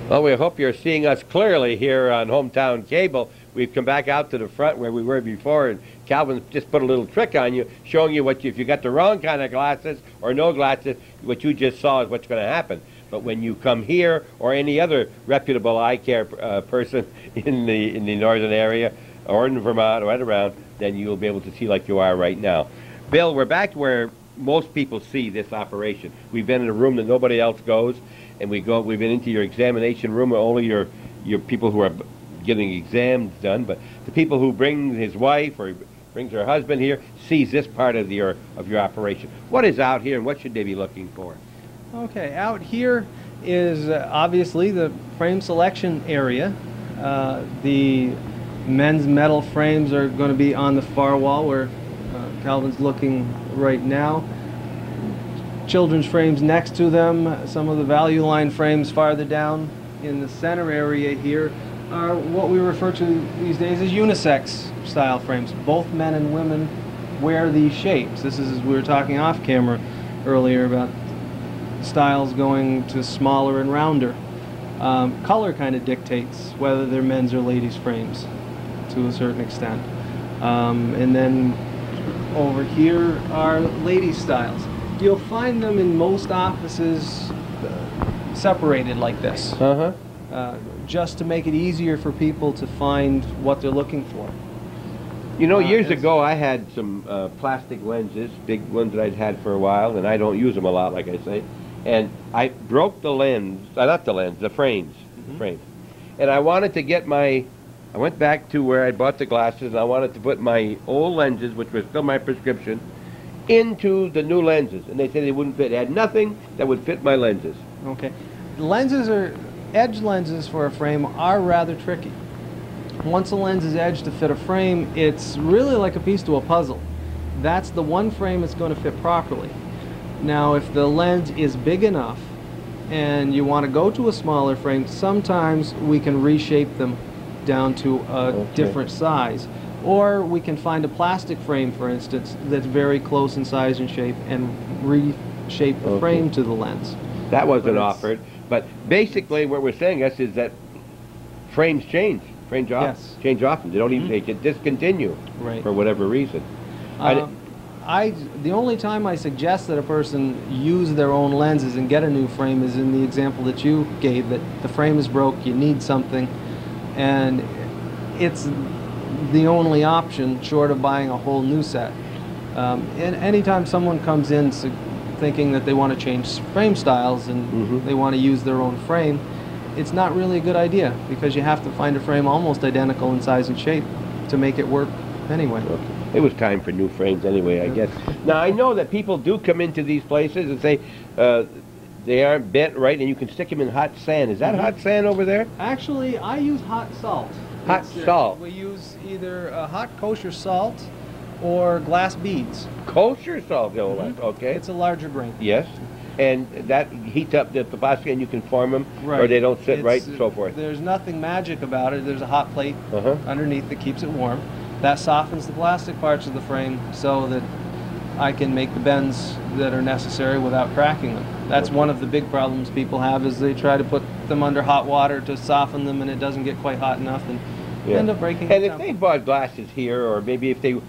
Well, we hope you're seeing us clearly here on Hometown Cable. We've come back out to the front where we were before, and Calvin just put a little trick on you, showing you if you got the wrong kind of glasses or no glasses, what you just saw is what's going to happen. But when you come here or any other reputable eye care person in the northern area or in Vermont or right around, then you'll be able to see like you are right now. Bill, we're back where most people see this operation. We've been in a room that nobody else goes, and we've been into your examination room where only your people who are getting exams done, but the people who bring his wife or brings her husband here sees this part of your operation. What is out here, and what should they be looking for? Okay, out here is obviously the frame selection area. The men's metal frames are going to be on the far wall where Calvin's looking right now. Children's frames next to them, some of the value line frames farther down in the center area here are what we refer to these days as unisex style frames. Both men and women wear these shapes. This is, as we were talking off camera earlier, about styles going to smaller and rounder. Color kind of dictates whether they're men's or ladies' frames to a certain extent. And then over here are ladies' styles. You'll find them in most offices separated like this, just to make it easier for people to find what they're looking for. You know, years ago I had some plastic lenses, big ones that I'd had for a while, and I don't use them a lot, like I say. And I broke the lens, not the lens, the frames, And I wanted to get I went back to where I bought the glasses, and I wanted to put my old lenses, which was still my prescription, into the new lenses, and they said they wouldn't fit. It had nothing that would fit my lenses. Okay. Edge lenses for a frame are rather tricky. Once a lens is edged to fit a frame, it's really like a piece to a puzzle. That's the one frame that's going to fit properly. Now, if the lens is big enough and you want to go to a smaller frame, sometimes we can reshape them down to a different size. Or we can find a plastic frame, for instance, that's very close in size and shape, and reshape the frame to the lens. That wasn't offered, but basically what we're saying is that frames change. Frames change often. They don't even they discontinue for whatever reason. The only time I suggest that a person use their own lenses and get a new frame is in the example that you gave, that the frame is broke, you need something, and it's the only option short of buying a whole new set. And anytime someone comes in thinking that they want to change frame styles and they want to use their own frame, it's not really a good idea, because you have to find a frame almost identical in size and shape to make it work anyway. It was time for new frames anyway, I guess. Now, I know that people do come into these places and say they aren't bent right, and you can stick them in hot sand. Is that hot sand over there? Actually, I use hot salt. Hot salt? We use either hot kosher salt or glass beads. Kosher salt, okay. It's a larger grain. Yes. And that heats up the plastic, and you can form them, or they don't sit right, and so forth. There's nothing magic about it. There's a hot plate underneath that keeps it warm. That softens the plastic parts of the frame so that I can make the bends that are necessary without cracking them. That's one of the big problems people have, is they try to put them under hot water to soften them, and it doesn't get quite hot enough, and end up breaking And it if down. they bought glasses here, or maybe if they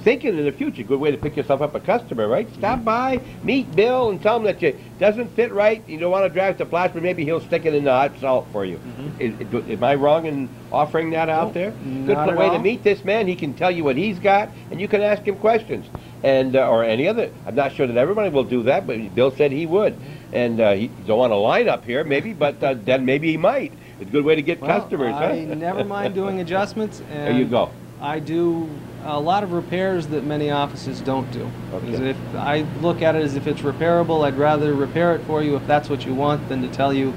thinking in the future, good way to pick yourself up a customer, right? Stop by, meet Bill, and tell him that it doesn't fit right, you don't want to drive to Plattsburgh, maybe he'll stick it in the hot salt for you. Am I wrong in offering that out there? Good way to meet this man. He can tell you what he's got, and you can ask him questions. And or any other, I'm not sure that everybody will do that, but Bill said he would. And he don't want to line up here, maybe, but then maybe he might. It's a good way to get customers. I never mind doing adjustments. And there you go. I do a lot of repairs that many offices don't do. If I look at it as if it's repairable, I'd rather repair it for you if that's what you want than to tell you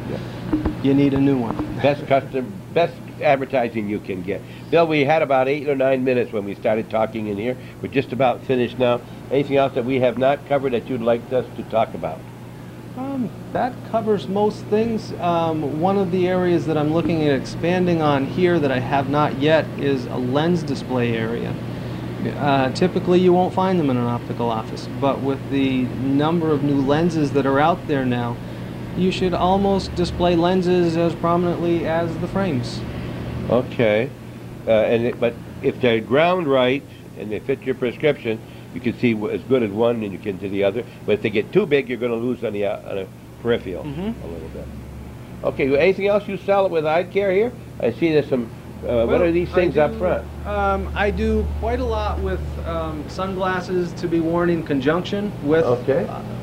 you need a new one. Best advertising you can get. Bill, we had about 8 or 9 minutes when we started talking in here. We're just about finished now. Anything else that we have not covered that you'd like us to talk about? That covers most things. One of the areas that I'm looking at expanding on here that I have not yet is a lens display area. Typically you won't find them in an optical office, but with the number of new lenses that are out there now, you should almost display lenses as prominently as the frames. Okay. But if they're ground right and they fit your prescription, you can see as good as one and you can to the other. But if they get too big, you're going to lose on the peripheral a little bit. Okay, well, anything else you sell with eye care here? I see there's some, what are these things up front? I do quite a lot with sunglasses to be worn in conjunction with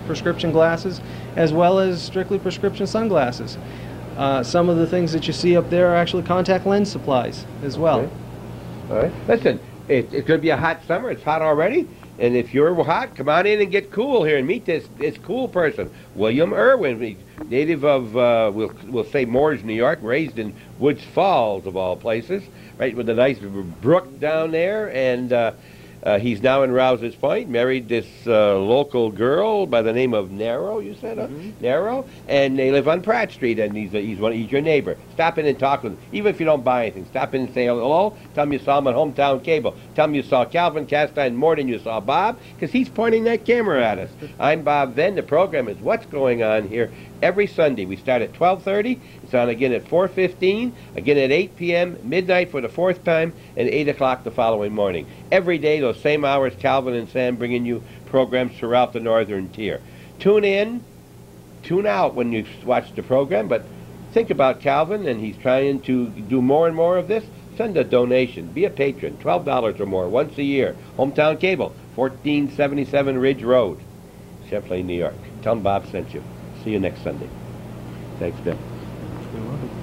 prescription glasses, as well as strictly prescription sunglasses. Some of the things that you see up there are actually contact lens supplies as well. Okay. All right. Listen, it's going to be a hot summer. It's hot already. And if you're hot, come on in and get cool here and meet this cool person, William Irwin. He's native of, we'll say Moores, New York, raised in Woods Falls, of all places, right with a nice brook down there. And he's now in Rouse's Point, married this local girl by the name of Narrow, you said, huh? Narrow? And they live on Pratt Street, and he's your neighbor. Stop in and talk with him. Even if you don't buy anything, stop in and say hello. Tell him you saw him on Hometown Cable. Tell him you saw Calvin Castine more than you saw Bob, because he's pointing that camera at us. I'm Bob Venn. The program is What's Going On here every Sunday. We start at 12:30. It's on again at 4:15, again at 8 p.m., midnight for the fourth time, and 8 o'clock the following morning. Every day, those same hours, Calvin and Sam bringing you programs throughout the northern tier. Tune in, tune out when you watch the program, but think about Calvin, and he's trying to do more and more of this. Send a donation. Be a patron. $12 or more once a year. Hometown Cable, 1477 Ridge Road, Champlain, New York. Tell them Bob sent you. See you next Sunday. Thanks, Bill. You're welcome.